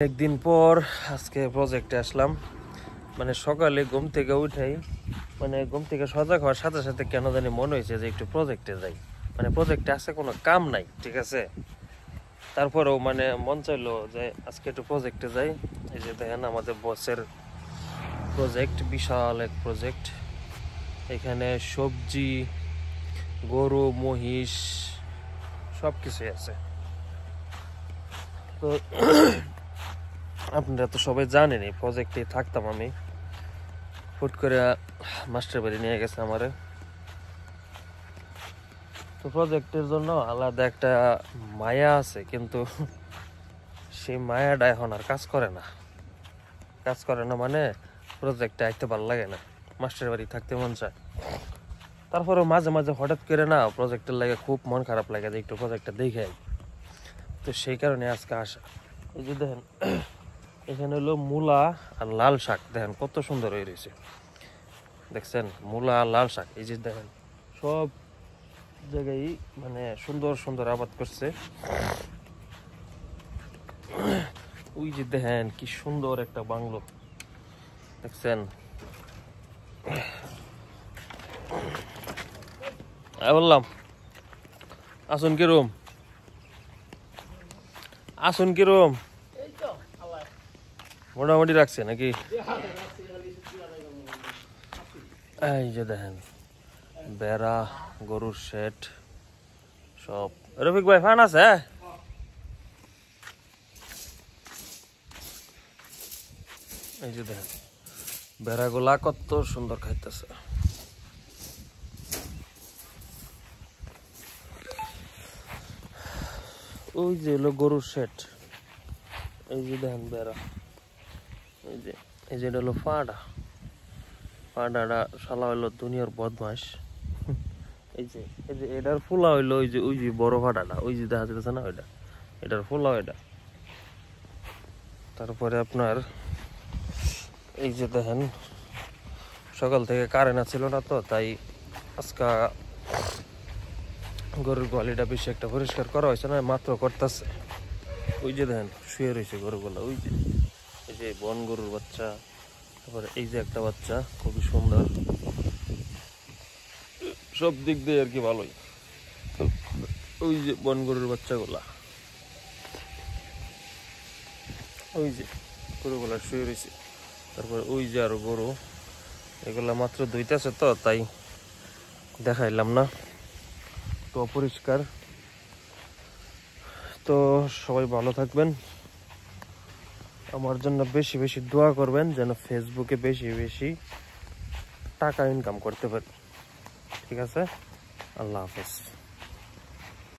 একদিন পর আজকে প্রজেক্টে আসলাম। মানে সকালে ঘুম থেকে উঠাই, মানে ঘুম থেকে সজাগ হওয়ার সাথে সাথে কেন জানি মনে হয়েছে যে একটু প্রজেক্টে যাই। মানে প্রজেক্টে আসে কোনো কাম নাই, ঠিক আছে, তারপরেও মানে মন চাইলো যে আজকে একটু প্রজেক্টে যাই। এই যে দেখেন আমাদের বসের প্রজেক্ট, বিশাল এক প্রজেক্ট। এখানে সবজি, গরু, মহিষ সব কিছুই আছে। তো আপনারা তো সবাই জানেন এই প্রজেক্টে থাকতাম আমি। হুট করে মাস্টার বাড়ি নিয়ে গেছে আমারে। তো প্রজেক্টের জন্য আলাদা একটা মায়া আছে, কিন্তু সেই মায়াটা এখন আর কাজ করে না। মানে প্রজেক্টে আইতে ভালো লাগে না, মাস্টার বাড়ি থাকতে মন চায়। তারপরেও মাঝে মাঝে হঠাৎ করে না প্রজেক্টের লাগে খুব মন খারাপ লাগে যে একটু প্রজেক্টটা দেখে। তো সেই কারণে আজকে আসা। এই যে দেখেন এখানে হলো মূলা আর লাল শাক, দেখেন কত সুন্দর হয়ে রয়েছে। দেখছেন মূলা আর লাল শাক, এই যে দেখেন সব জায়গায় মানে সুন্দর সুন্দর আবাদ করছে। ওই যে দেখেন কি সুন্দর একটা বাংলো, দেখছেন। বললাম আসুন কিরম, আসুন কিরম, মোটামুটি রাখছে নাকি? এই যে দেখেন বেড়া, গরুর শেড সব। রফিক ভাই ফান আছে? এই যে দেখেন বেড়াগুলা কত সুন্দর খাইতেছে। ওই যে হলো গরুর শেড, এই যে দেখেন বেড়া, এই যে হলো ফাডাটা শালা হইলো দুনিয়ার বদমাস। এই যে এটার ফুলা হইলো ওই যে বড় ফাডাটা, ওই যে দেখা যাচ্ছে না, ওইটা এটার ফুলা ওইটা। তারপরে আপনার এই যে দেখেন সকাল থেকে কারেন্ট ছিল না, তো তাই আজকে গরুর গোয়ালিটা বেশি একটা পরিষ্কার করা হয়েছে না, মাত্র করতেছে। ওই যে দেখেন শুয়ে রয়েছে গরুগুলা, ওই যে এই যে বন গরুর বাচ্চা। তারপরে এই যে একটা বাচ্চা খুবই সুন্দর, সব দিক দিয়ে আর কি ভালোই। ওই যে বন গরুর বাচ্চাগুলা, ওই যে গরুগুলা শুয়ে রয়েছে। তারপরে ওই যে আরো গরু, এগুলা মাত্র দুইটাছে তো তাই দেখাইলাম না, তো অপরিষ্কার। তো সবাই ভালো থাকবেন, আমার জন্য বেশি বেশি দোয়া করবেন যেন ফেসবুকে বেশি বেশি টাকা ইনকাম করতে পারি। ঠিক আছে, আল্লাহ হাফেজ।